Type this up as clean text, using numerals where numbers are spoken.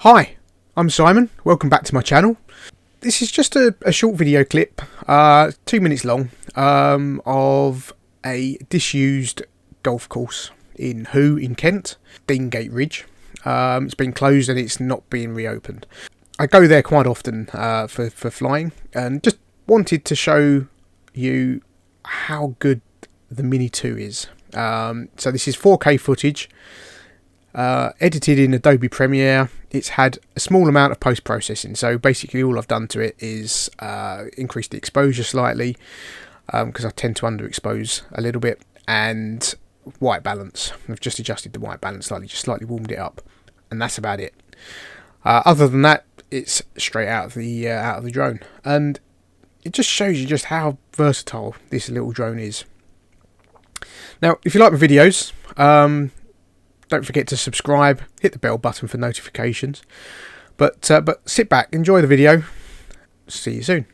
Hi, I'm Simon. Welcome back to my channel. This is just a short video clip, 2 minutes long, of a disused golf course in Kent, Deangate Ridge. It's been closed and it's not being reopened. I go there quite often for flying, and just wanted to show you how good the Mini 2 is. So this is 4K footage, edited in Adobe Premiere. It's had a small amount of post-processing, so basically all I've done to it is increase the exposure slightly, because I tend to underexpose a little bit, and white balance. I've just adjusted the white balance slightly, just slightly warmed it up, and that's about it. Other than that, it's straight out of the drone, and it just shows you just how versatile this little drone is. Now, if you like my videos, don't forget to subscribe, hit the bell button for notifications. But sit back, enjoy the video. See you soon.